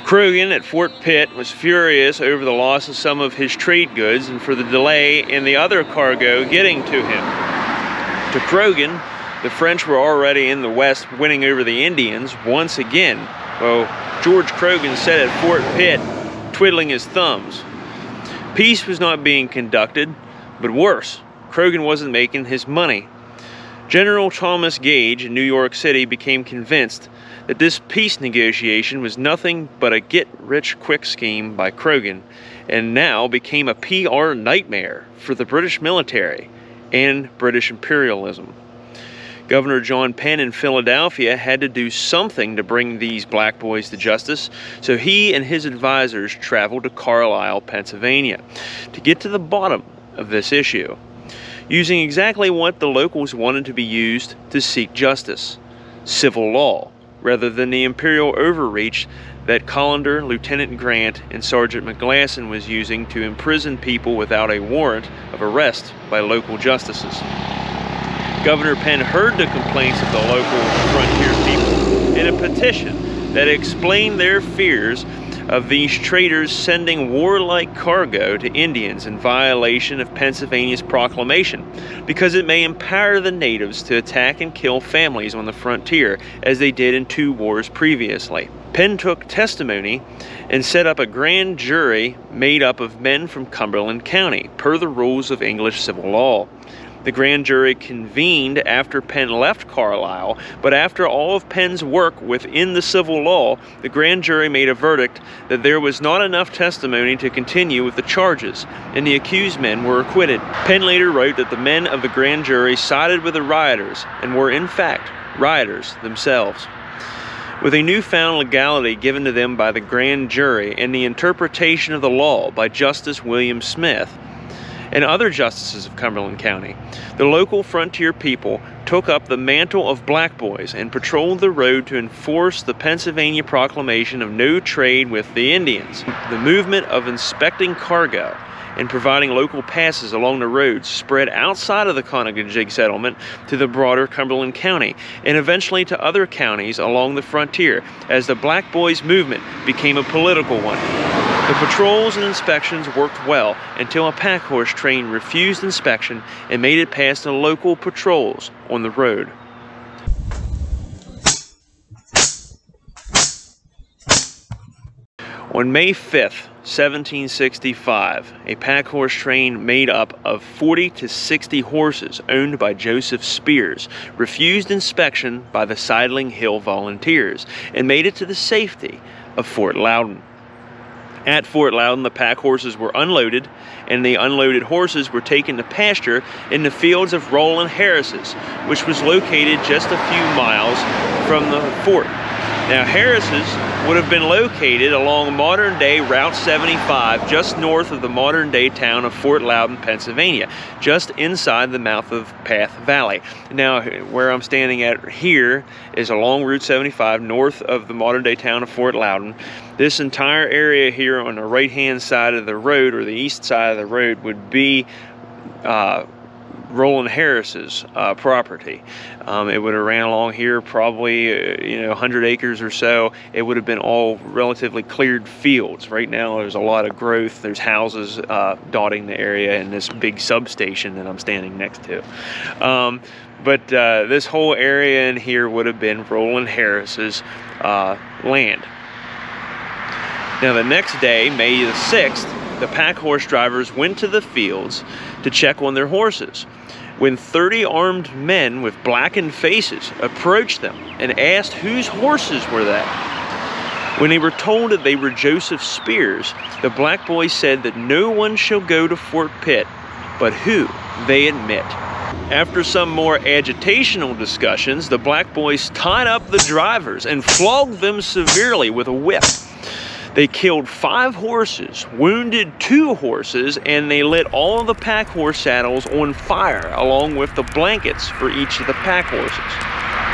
Croghan at Fort Pitt was furious over the loss of some of his trade goods and for the delay in the other cargo getting to him. To Croghan, the French were already in the West winning over the Indians once again. Well, George Croghan sat at Fort Pitt twiddling his thumbs. Peace was not being conducted, but worse, Croghan wasn't making his money. General Thomas Gage in New York City became convinced that this peace negotiation was nothing but a get-rich-quick scheme by Croghan, and now became a PR nightmare for the British military and British imperialism. Governor John Penn in Philadelphia had to do something to bring these black boys to justice, so he and his advisors traveled to Carlisle, Pennsylvania, to get to the bottom of this issue, using exactly what the locals wanted to be used to seek justice: civil law, rather than the imperial overreach that Callender, Lieutenant Grant, and Sergeant McGlasson was using to imprison people without a warrant of arrest by local justices. Governor Penn heard the complaints of the local frontier people in a petition that explained their fears of these traders sending warlike cargo to Indians in violation of Pennsylvania's proclamation, because it may empower the natives to attack and kill families on the frontier as they did in 2 wars previously. Penn took testimony and set up a grand jury made up of men from Cumberland County, per the rules of English civil law. The grand jury convened after Penn left Carlisle, but after all of Penn's work within the civil law, the grand jury made a verdict that there was not enough testimony to continue with the charges, and the accused men were acquitted. Penn later wrote that the men of the grand jury sided with the rioters, and were in fact rioters themselves. With a newfound legality given to them by the grand jury and the interpretation of the law by Justice William Smith, and other justices of Cumberland County, the local frontier people took up the mantle of black boys and patrolled the road to enforce the Pennsylvania proclamation of no trade with the Indians. The movement of inspecting cargo and providing local passes along the roads spread outside of the Conococheague settlement to the broader Cumberland County, and eventually to other counties along the frontier, as the Black Boys movement became a political one. The patrols and inspections worked well until a pack horse train refused inspection and made it past the local patrols on the road. On May 5th, 1765, a pack horse train made up of 40 to 60 horses owned by Joseph Spears refused inspection by the Sidling Hill Volunteers and made it to the safety of Fort Loudon. At Fort Loudon, the pack horses were unloaded, and the unloaded horses were taken to pasture in the fields of Roland Harris's, which was located just a few miles from the fort. Now, Harris's would have been located along modern-day Route 75, just north of the modern-day town of Fort Loudon, Pennsylvania, just inside the mouth of Path Valley. Now, where I'm standing at here is along Route 75, north of the modern-day town of Fort Loudon. This entire area here on the right-hand side of the road, or the east side of the road, would be Roland Harris's property. It would have ran along here probably 100 acres or so. It would have been all relatively cleared fields. Right now there's a lot of growth. There's houses dotting the area and this big substation that I'm standing next to. But this whole area in here would have been Roland Harris's land. Now the next day, May the 6th, the pack horse drivers went to the fields to check on their horses, when 30 armed men with blackened faces approached them and asked whose horses were that. When they were told that they were Joseph Spears, the black boys said that no one shall go to Fort Pitt but who they admit. After some more agitational discussions, the black boys tied up the drivers and flogged them severely with a whip. They killed 5 horses, wounded 2 horses, and they lit all of the pack horse saddles on fire, along with the blankets for each of the pack horses,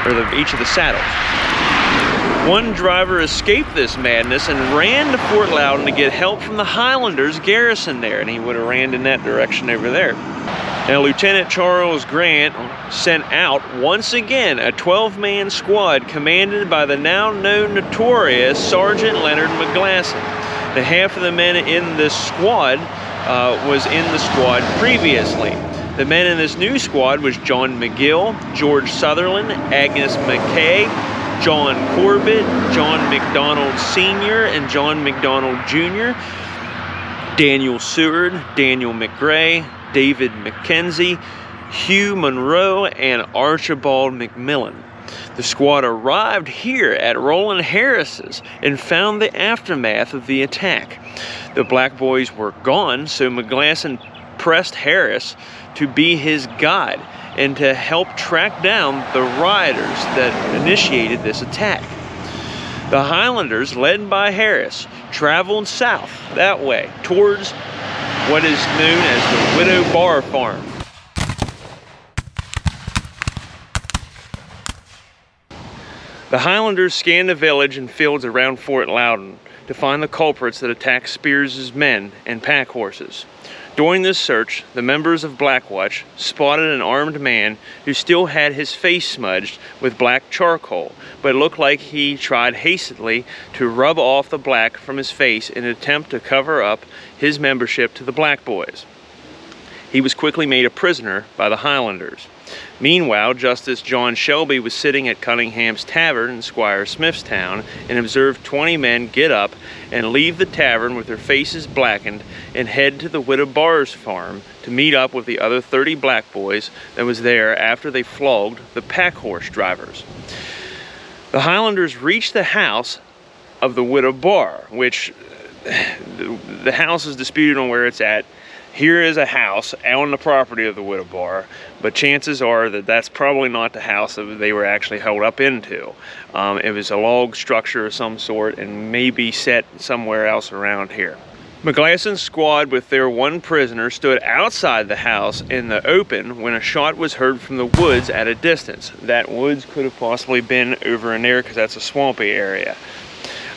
or each of the saddles. One driver escaped this madness and ran to Fort Loudon to get help from the Highlanders garrisoned there, and he would have ran in that direction over there. Now, Lieutenant Charles Grant sent out once again a 12-man squad commanded by the now known notorious Sergeant Leonard McGlasson. The half of the men in this squad was in the squad previously. The men in this new squad was John McGill, George Sutherland, Agnes McKay, John Corbett, John McDonald Sr. and John McDonald Jr., Daniel Seward, Daniel McGray, David McKenzie, Hugh Monroe, and Archibald McMillan. The squad arrived here at Roland Harris's and found the aftermath of the attack. The black boys were gone, so McGlasson pressed Harris to be his guide and to help track down the rioters that initiated this attack. The Highlanders, led by Harris, traveled south that way towards what is known as the Widow Barr farm. The Highlanders scanned the village and fields around Fort Loudon to find the culprits that attacked Spears's men and pack horses. During this search, the members of Black Watch spotted an armed man who still had his face smudged with black charcoal, but it looked like he tried hastily to rub off the black from his face in an attempt to cover up his membership to the Black Boys. He was quickly made a prisoner by the Highlanders. Meanwhile, Justice John Shelby was sitting at Cunningham's Tavern in Squire Smithstown and observed 20 men get up and leave the tavern with their faces blackened and head to the Widow Barr's farm to meet up with the other 30 black boys that was there after they flogged the pack horse drivers. The Highlanders reached the house of the Widow Barr, which the house is disputed on where it's at. Here is a house on the property of the Widow Barr, but chances are that that's probably not the house that they were actually held up into. It was a log structure of some sort and maybe set somewhere else around here. McGlasson's squad with their one prisoner stood outside the house in the open when a shot was heard from the woods at a distance. That woods could have possibly been over in there because that's a swampy area.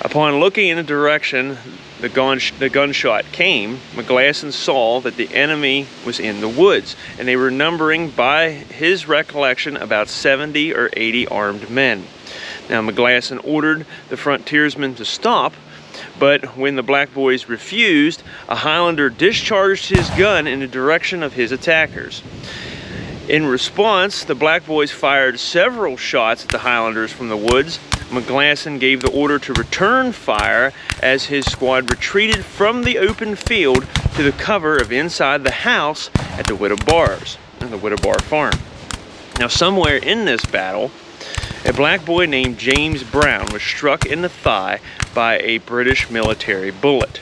Upon looking in the direction the gunshot came, McGlasson saw that the enemy was in the woods, and they were numbering, by his recollection, about 70 or 80 armed men. Now, McGlasson ordered the frontiersmen to stop, but when the black boys refused, a Highlander discharged his gun in the direction of his attackers. In response, the black boys fired several shots at the Highlanders from the woods. McGlasson gave the order to return fire as his squad retreated from the open field to the cover of inside the house at the Widow Barr's, the Widow Barr farm. Now, somewhere in this battle, a black boy named James Brown was struck in the thigh by a British military bullet.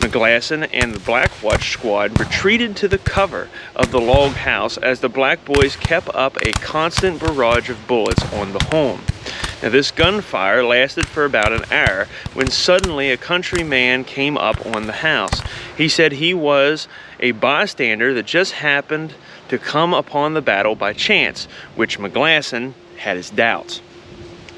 McGlasson and the Black Watch squad retreated to the cover of the log house as the black boys kept up a constant barrage of bullets on the home. Now, this gunfire lasted for about an hour when suddenly a country man came up on the house. He said he was a bystander that just happened to come upon the battle by chance, which McGlasson had his doubts.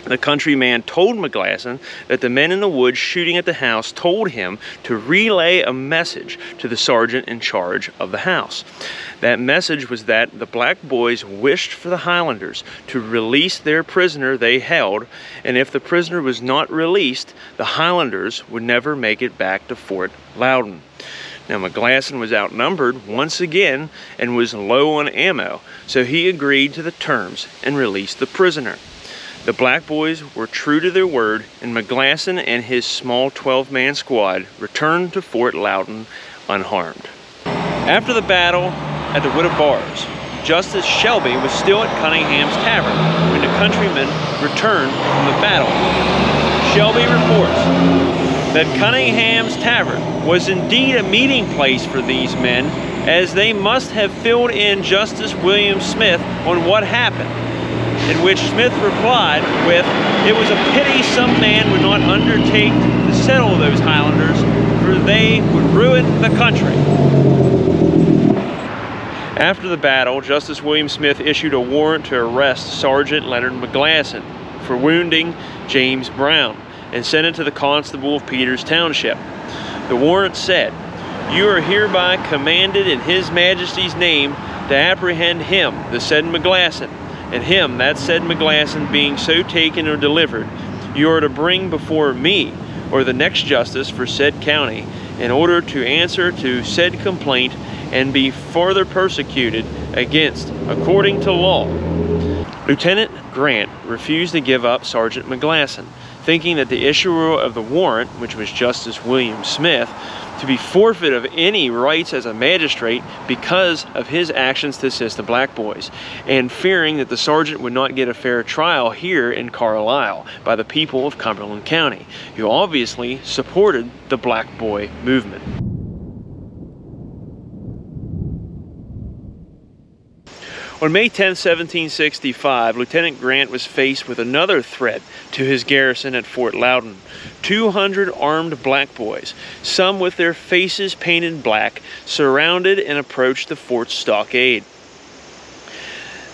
The countryman told McGlasson that the men in the woods shooting at the house told him to relay a message to the sergeant in charge of the house. That message was that the black boys wished for the Highlanders to release their prisoner they held, and if the prisoner was not released, the Highlanders would never make it back to Fort Loudon. Now, McGlasson was outnumbered once again and was low on ammo, so he agreed to the terms and released the prisoner. The black boys were true to their word, and McGlasson and his small 12-man squad returned to Fort Loudon unharmed. After the battle at the Widow Barr's, Justice Shelby was still at Cunningham's Tavern when the countrymen returned from the battle. Shelby reports that Cunningham's Tavern was indeed a meeting place for these men, as they must have filled in Justice William Smith on what happened. In which Smith replied with, "It was a pity some man would not undertake to settle those Highlanders, for they would ruin the country." After the battle, Justice William Smith issued a warrant to arrest Sergeant Leonard McGlasson for wounding James Brown and sent it to the constable of Peters Township. The warrant said, You are hereby commanded in His Majesty's name to apprehend him, the said McGlasson, and him, that said McGlasson, being so taken or delivered, you are to bring before me, or the next justice for said county, in order to answer to said complaint and be further persecuted against, according to law. Lieutenant Grant refused to give up Sergeant McGlasson, thinking that the issuer of the warrant, which was Justice William Smith, to be forfeit of any rights as a magistrate because of his actions to assist the black boys, and fearing that the sergeant would not get a fair trial here in Carlisle by the people of Cumberland County, who obviously supported the black boy movement. On May 10, 1765, Lieutenant Grant was faced with another threat to his garrison at Fort Loudon. 200 armed black boys, some with their faces painted black, surrounded and approached the fort's stockade.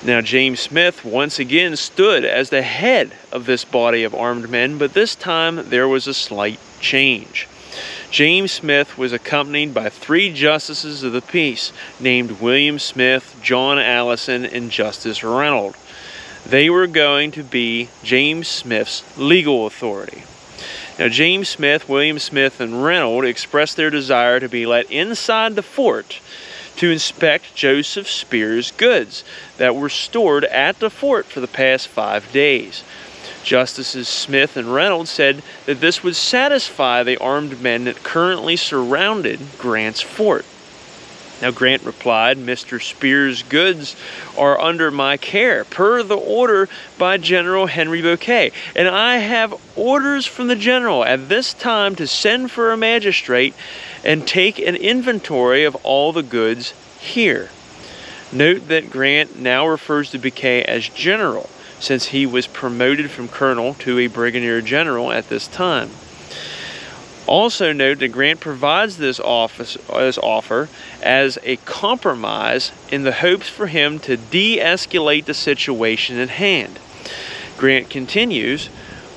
Now James Smith once again stood as the head of this body of armed men, but this time there was a slight change. James Smith was accompanied by 3 justices of the peace named William Smith, John Allison, and Justice Reynolds. They were going to be James Smith's legal authority. Now James Smith, William Smith, and Reynolds expressed their desire to be let inside the fort to inspect Joseph Spear's goods that were stored at the fort for the past 5 days. Justices Smith and Reynolds said that this would satisfy the armed men that currently surrounded Grant's fort. Now Grant replied, "Mr. Spear's goods are under my care, per the order by General Henry Bouquet, and I have orders from the general at this time to send for a magistrate and take an inventory of all the goods here." Note that Grant now refers to Bouquet as general, since he was promoted from colonel to a brigadier general at this time. Also note that Grant provides this offer as a compromise in the hopes for him to de-escalate the situation at hand. Grant continues,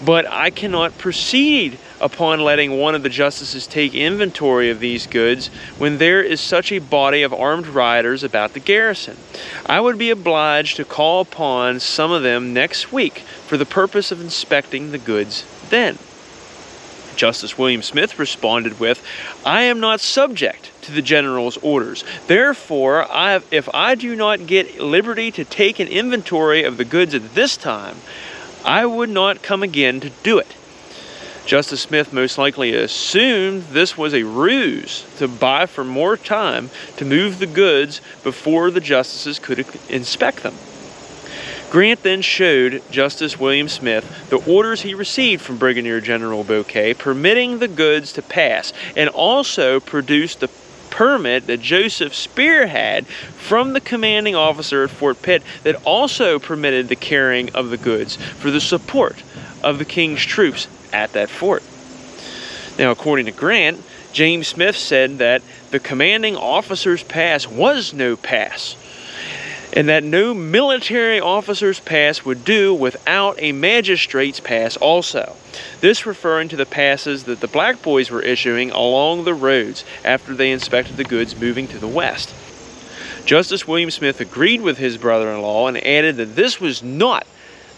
"But I cannot proceed upon letting one of the justices take inventory of these goods when there is such a body of armed rioters about the garrison. I would be obliged to call upon some of them next week for the purpose of inspecting the goods then." Justice William Smith responded with, "I am not subject to the general's orders. Therefore, if I do not get liberty to take an inventory of the goods at this time, I would not come again to do it." Justice Smith most likely assumed this was a ruse to buy for more time to move the goods before the justices could inspect them. Grant then showed Justice William Smith the orders he received from Brigadier General Bouquet permitting the goods to pass, and also produced the permit that Joseph Spear had from the commanding officer at Fort Pitt that also permitted the carrying of the goods for the support of the king's troops at that fort. Now, according to Grant, James Smith said that the commanding officer's pass was no pass, and that no military officer's pass would do without a magistrate's pass also. This referring to the passes that the black boys were issuing along the roads after they inspected the goods moving to the west. Justice William Smith agreed with his brother-in-law and added that this was not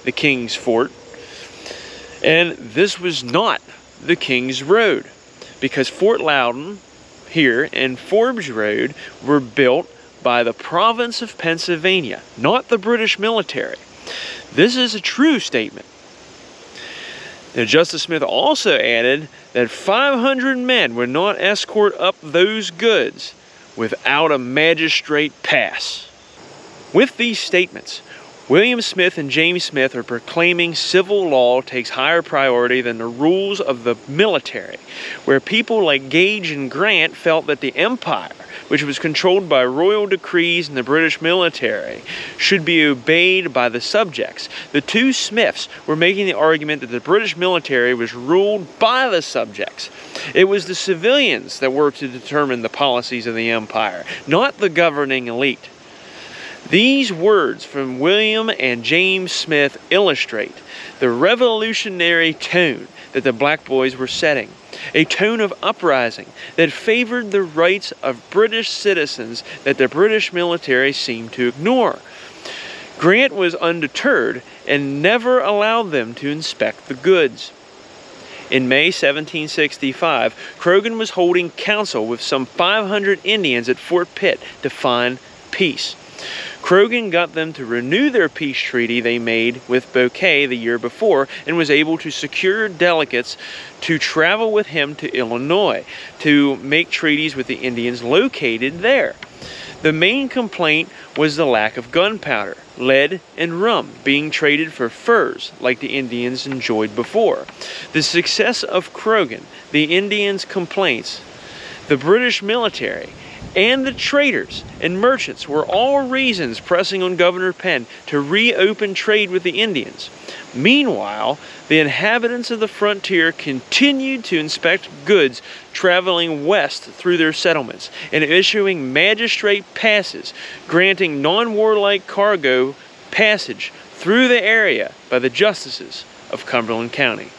the king's fort, and this was not the King's Road, because Fort Loudon here and Forbes Road were built by the province of Pennsylvania, not the British military. This is a true statement. Now, Justice Smith also added that 500 men would not escort up those goods without a magistrate pass. With these statements, William Smith and James Smith are proclaiming civil law takes higher priority than the rules of the military, where people like Gage and Grant felt that the empire, which was controlled by royal decrees and the British military, should be obeyed by the subjects. The two Smiths were making the argument that the British military was ruled by the subjects. It was the civilians that were to determine the policies of the empire, not the governing elite. These words from William and James Smith illustrate the revolutionary tone that the Black Boys were setting, a tone of uprising that favored the rights of British citizens that the British military seemed to ignore. Grant was undeterred and never allowed them to inspect the goods. In May 1765, Croghan was holding council with some 500 Indians at Fort Pitt to find peace. Croghan got them to renew their peace treaty they made with Bouquet the year before, and was able to secure delegates to travel with him to Illinois to make treaties with the Indians located there. The main complaint was the lack of gunpowder, lead, and rum being traded for furs like the Indians enjoyed before. The success of Croghan, the Indians' complaints, the British military, and the traders and merchants were all reasons pressing on Governor Penn to reopen trade with the Indians. Meanwhile, the inhabitants of the frontier continued to inspect goods traveling west through their settlements and issuing magistrate passes granting non-warlike cargo passage through the area by the justices of Cumberland County.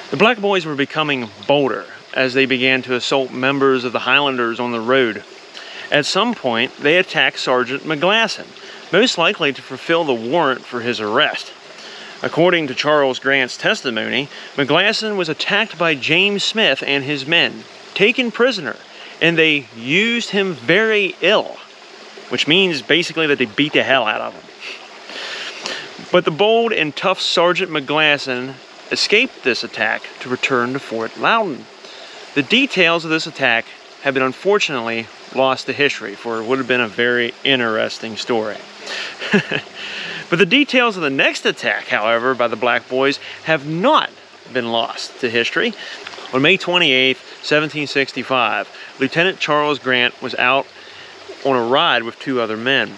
The Black Boys were becoming bolder as they began to assault members of the Highlanders on the road. At some point, they attacked Sergeant McGlasson, most likely to fulfill the warrant for his arrest. According to Charles Grant's testimony, McGlasson was attacked by James Smith and his men, taken prisoner, and they used him very ill, which means basically that they beat the hell out of him. But the bold and tough Sergeant McGlasson escaped this attack to return to Fort Loudon. The details of this attack have been unfortunately lost to history, for it would have been a very interesting story. But the details of the next attack, however, by the Black Boys have not been lost to history. On May 28, 1765, Lieutenant Charles Grant was out on a ride with two other men.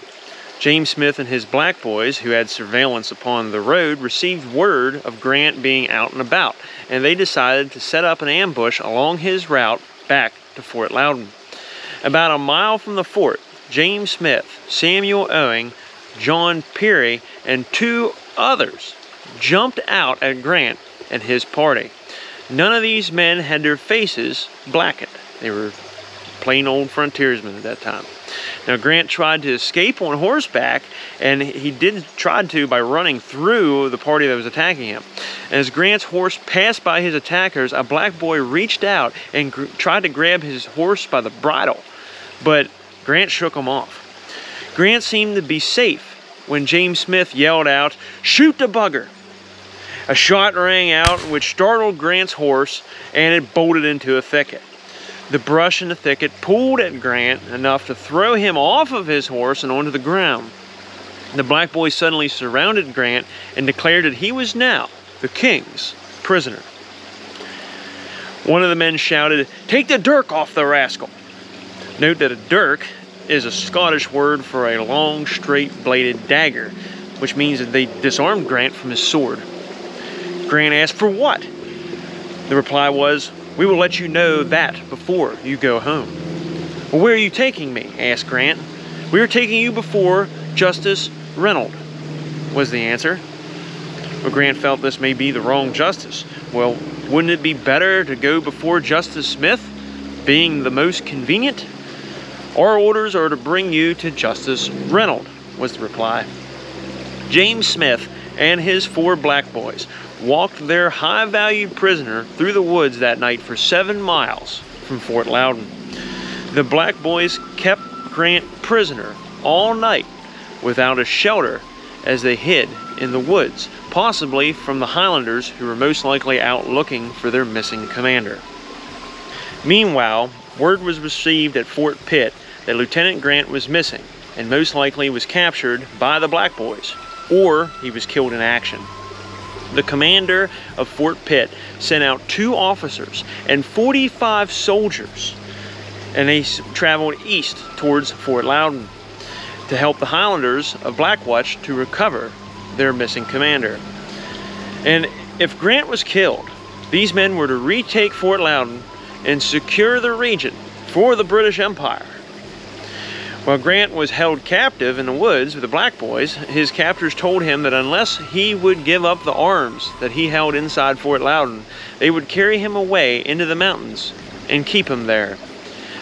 James Smith and his Black Boys, who had surveillance upon the road, received word of Grant being out and about, and they decided to set up an ambush along his route back to Fort Loudon. About a mile from the fort, James Smith, Samuel Owing, John Peary, and two others jumped out at Grant and his party. None of these men had their faces blackened. They were plain old frontiersmen at that time. Now, Grant tried to escape on horseback, and he tried to by running through the party that was attacking him. As Grant's horse passed by his attackers, a Black Boy reached out and tried to grab his horse by the bridle, but Grant shook him off. Grant seemed to be safe when James Smith yelled out, "Shoot the bugger!" A shot rang out which startled Grant's horse, and it bolted into a thicket. The brush in the thicket pulled at Grant enough to throw him off of his horse and onto the ground. The Black Boys suddenly surrounded Grant and declared that he was now the king's prisoner. One of the men shouted, "Take the dirk off the rascal!" Note that a dirk is a Scottish word for a long, straight-bladed dagger, which means that they disarmed Grant from his sword. Grant asked, "For what?" The reply was, "We will let you know that before you go home." "Well, where are you taking me?" asked Grant. "We are taking you before Justice Reynolds," was the answer. Well, Grant felt this may be the wrong justice. Well, wouldn't it be better to go before Justice Smith, being the most convenient? "Our orders are to bring you to Justice Reynolds," was the reply. James Smith and his 4 Black Boys walked their high-valued prisoner through the woods that night for 7 miles from Fort Loudon. The Black Boys kept Grant prisoner all night without a shelter as they hid in the woods, possibly from the Highlanders, who were most likely out looking for their missing commander. Meanwhile, word was received at Fort Pitt that Lieutenant Grant was missing and most likely was captured by the Black Boys, or he was killed in action. The commander of Fort Pitt sent out 2 officers and 45 soldiers, and they traveled east towards Fort Loudon to help the Highlanders of Black Watch to recover their missing commander. And if Grant was killed, these men were to retake Fort Loudon and secure the region for the British Empire. While Grant was held captive in the woods with the Black Boys, his captors told him that unless he would give up the arms that he held inside Fort Loudon, they would carry him away into the mountains and keep him there.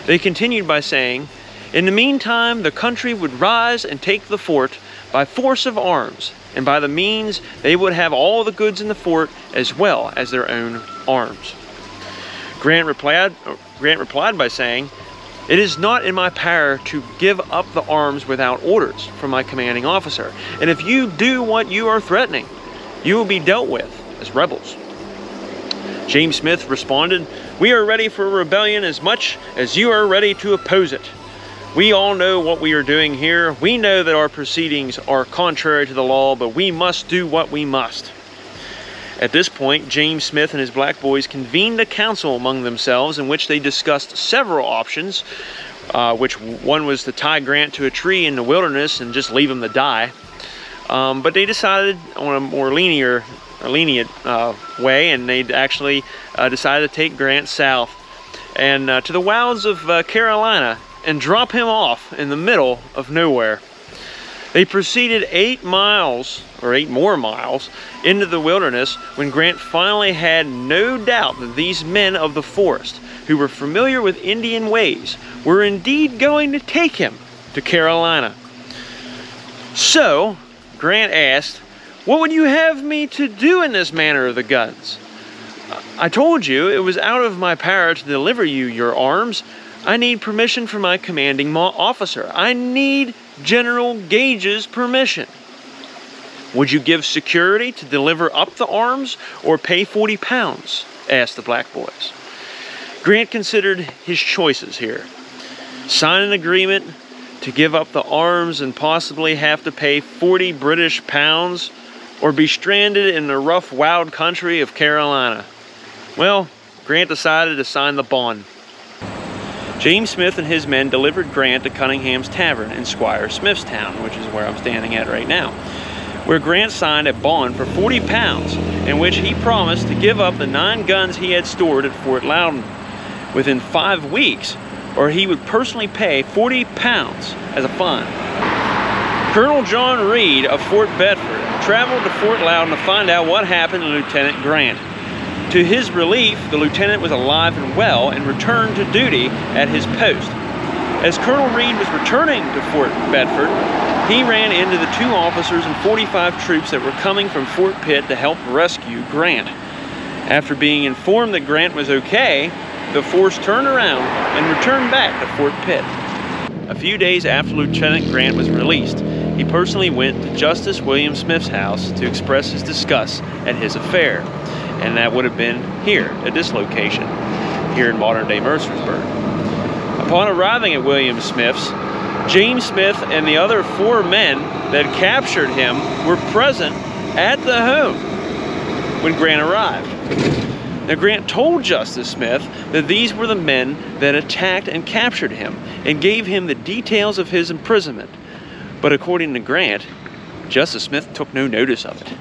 They continued by saying, in the meantime, the country would rise and take the fort by force of arms, and by the means they would have all the goods in the fort as well as their own arms. Grant replied by saying, it is not in my power to give up the arms without orders from my commanding officer, and if you do what you are threatening, you will be dealt with as rebels. James Smith responded, we are ready for a rebellion as much as you are ready to oppose it. We all know what we are doing here. We know that our proceedings are contrary to the law, but we must do what we must. At this point, James Smith and his Black Boys convened a council among themselves in which they discussed several options, which one was to tie Grant to a tree in the wilderness and just leave him to die. But they decided on a more lenient way, and they actually decided to take Grant south and to the wilds of Carolina and drop him off in the middle of nowhere. They proceeded 8 more miles into the wilderness when Grant finally had no doubt that these men of the forest, who were familiar with Indian ways, were indeed going to take him to Carolina. So Grant asked, what would you have me to do in this matter of the guns? I told you it was out of my power to deliver you your arms. I need permission from my commanding officer. I need General Gage's permission. Would you give security to deliver up the arms or pay 40 pounds? Asked the Black Boys. Grant considered his choices here. Sign an agreement to give up the arms and possibly have to pay 40 British pounds, or be stranded in the rough, wild country of Carolina. Well, Grant decided to sign the bond. James Smith and his men delivered Grant to Cunningham's Tavern in Squire Smith's town, which is where I'm standing at right now, where Grant signed a bond for 40 pounds, in which he promised to give up the 9 guns he had stored at Fort Loudon within 5 weeks, or he would personally pay 40 pounds as a fine. Colonel John Reed of Fort Bedford traveled to Fort Loudon to find out what happened to Lieutenant Grant. To his relief, the lieutenant was alive and well and returned to duty at his post. As Colonel Reed was returning to Fort Bedford, he ran into the 2 officers and 45 troops that were coming from Fort Pitt to help rescue Grant. After being informed that Grant was okay, the force turned around and returned back to Fort Pitt. A few days after Lieutenant Grant was released, he personally went to Justice William Smith's house to express his disgust at his affair, and that would have been here at this location, here in modern-day Mercersburg. Upon arriving at William Smith's, James Smith and the other 4 men that captured him were present at the home when Grant arrived. Now, Grant told Justice Smith that these were the men that attacked and captured him and gave him the details of his imprisonment. But according to Grant, Justice Smith took no notice of it.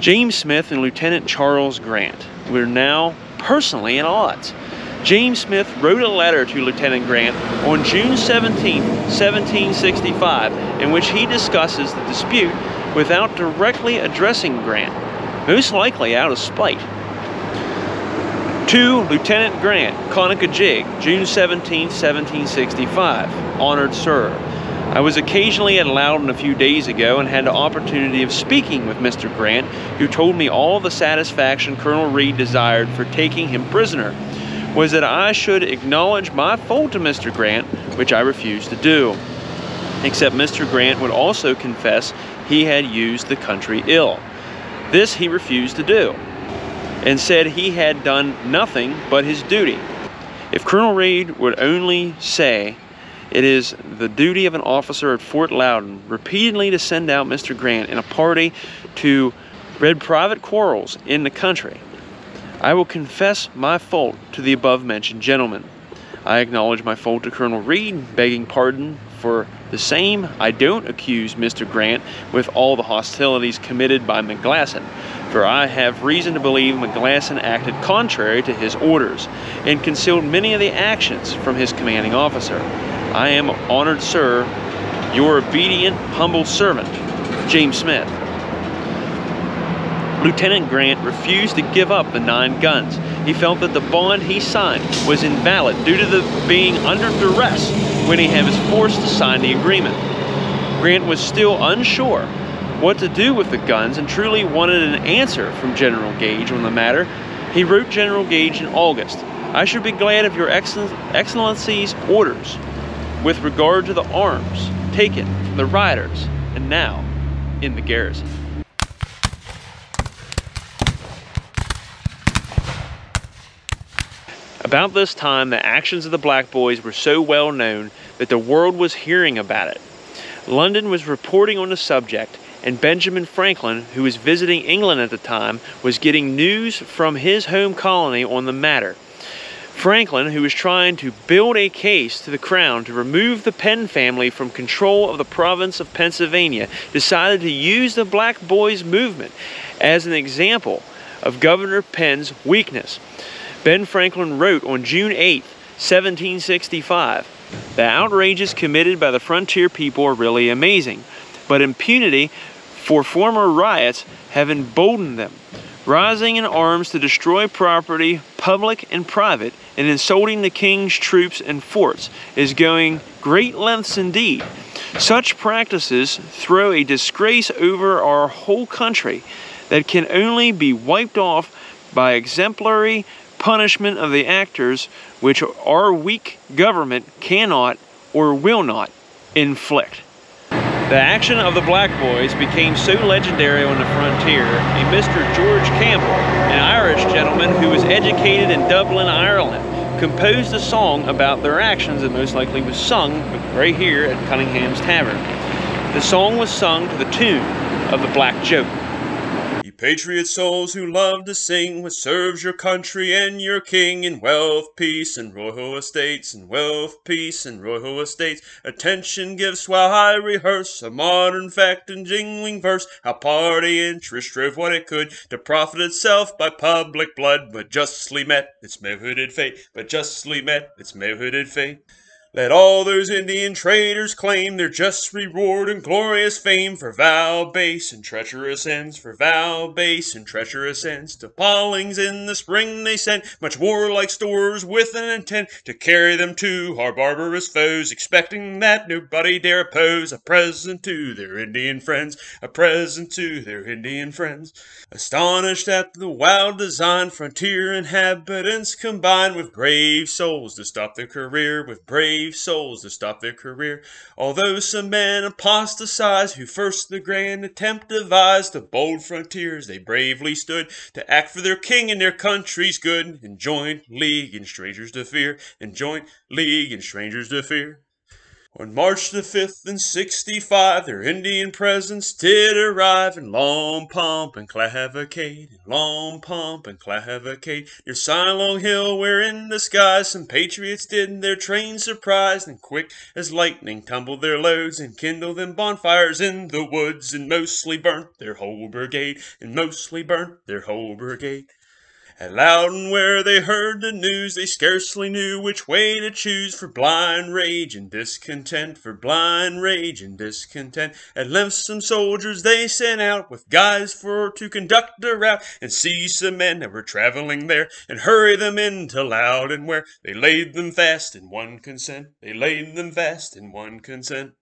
James Smith and Lieutenant Charles Grant were now personally at odds. James Smith wrote a letter to Lieutenant Grant on June 17, 1765, in which he discusses the dispute without directly addressing Grant, most likely out of spite. To Lieutenant Grant, Conococheague, June 17, 1765. Honored Sir, I was occasionally at Loudon a few days ago and had the opportunity of speaking with Mr. Grant, who told me all the satisfaction Colonel Reed desired for taking him prisoner was that I should acknowledge my fault to Mr. Grant, which I refused to do. Except Mr. Grant would also confess he had used the country ill. This he refused to do, and said he had done nothing but his duty. If Colonel Reed would only say it is the duty of an officer at Fort Loudon repeatedly to send out Mr. Grant in a party to rid private quarrels in the country, I will confess my fault to the above-mentioned gentleman. I acknowledge my fault to Colonel Reed, begging pardon for the same. I don't accuse Mr. Grant with all the hostilities committed by McGlasson, for I have reason to believe McGlasson acted contrary to his orders and concealed many of the actions from his commanding officer. I am, honored sir, your obedient, humble servant, James Smith. Lieutenant Grant refused to give up the 9 guns. He felt that the bond he signed was invalid due to the being under duress when he was forced to sign the agreement. Grant was still unsure what to do with the guns and truly wanted an answer from General Gage on the matter. He wrote General Gage in August, "I should be glad of your Excellency's orders with regard to the arms taken from the rioters and now in the garrison." About this time, the actions of the Black Boys were so well known that the world was hearing about it. London was reporting on the subject, and Benjamin Franklin, who was visiting England at the time, was getting news from his home colony on the matter. Franklin, who was trying to build a case to the Crown to remove the Penn family from control of the province of Pennsylvania, decided to use the Black Boys movement as an example of Governor Penn's weakness. Ben Franklin wrote on June 8, 1765, "The outrages committed by the frontier people are really amazing, but impunity for former riots have emboldened them. Rising in arms to destroy property, public and private, and insulting the king's troops and forts is going great lengths indeed. Such practices throw a disgrace over our whole country that can only be wiped off by exemplary punishment of the actors, which our weak government cannot or will not inflict." The action of the Black Boys became so legendary on the frontier, a Mr. George Campbell, an Irish gentleman who was educated in Dublin, Ireland, composed a song about their actions that most likely was sung right here at Cunningham's Tavern. The song was sung to the tune of the Black Joke. "Ye patriot souls who love to sing, what serves your country and your king in wealth, peace, and royal estates, in wealth, peace, and royal estates. Attention gives while I rehearse a modern fact and jingling verse, how party interest strove what it could to profit itself by public blood, but justly met its merited fate, but justly met its merited fate. Let all those Indian traitors claim their just reward and glorious fame for vile, base, and treacherous ends, for vile, base, and treacherous ends. To Paulings in the spring they sent much warlike stores with an intent to carry them to our barbarous foes, expecting that nobody dare oppose. A present to their Indian friends, a present to their Indian friends. Astonished at the wild design, frontier inhabitants combined with brave souls to stop their career, with brave souls to stop their career. Although some men apostatize, who first the grand attempt devised, to bold frontiers they bravely stood, to act for their king and their country's good, in joint league and strangers to fear, in joint league and strangers to fear. On March the 5th in 65, their Indian presence did arrive in long pomp and cavalcade, in long pomp and cavalcade, near Sidelong Hill, where in the skies some patriots did their train surprise, and quick as lightning tumbled their loads, and kindled them bonfires in the woods, and mostly burnt their whole brigade, and mostly burnt their whole brigade. At Loudon, where they heard the news, they scarcely knew which way to choose, for blind rage and discontent, for blind rage and discontent. At length some soldiers they sent out, with guys for to conduct a rout, and seize some men that were traveling there, and hurry them into Loudon, where they laid them fast in one consent, they laid them fast in one consent.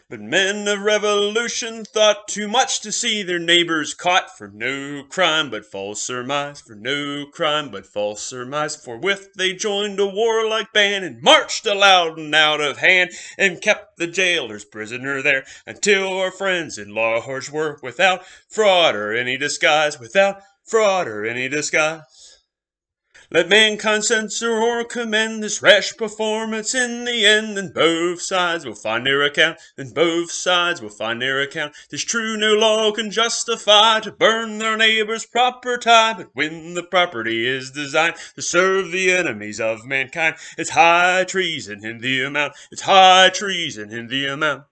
But men of revolution thought too much to see their neighbors caught, for no crime but false surmise, for no crime but false surmise. Forthwith they joined a warlike band, and marched to Loudon out of hand, and kept the jailers prisoner there, until our friends in large were without fraud or any disguise, without fraud or any disguise. Let mankind censure or commend this rash performance in the end, and both sides will find their account, and both sides will find their account. 'Tis true no law can justify to burn their neighbor's property, but when the property is designed to serve the enemies of mankind, it's high treason in the amount, it's high treason in the amount.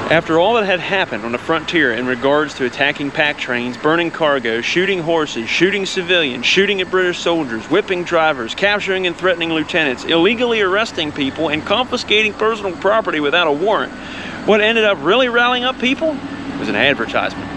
After all that had happened on the frontier in regards to attacking pack trains, burning cargo, shooting horses, shooting civilians, shooting at British soldiers, whipping drivers, capturing and threatening lieutenants, illegally arresting people, and confiscating personal property without a warrant, what ended up really rallying up people was an advertisement.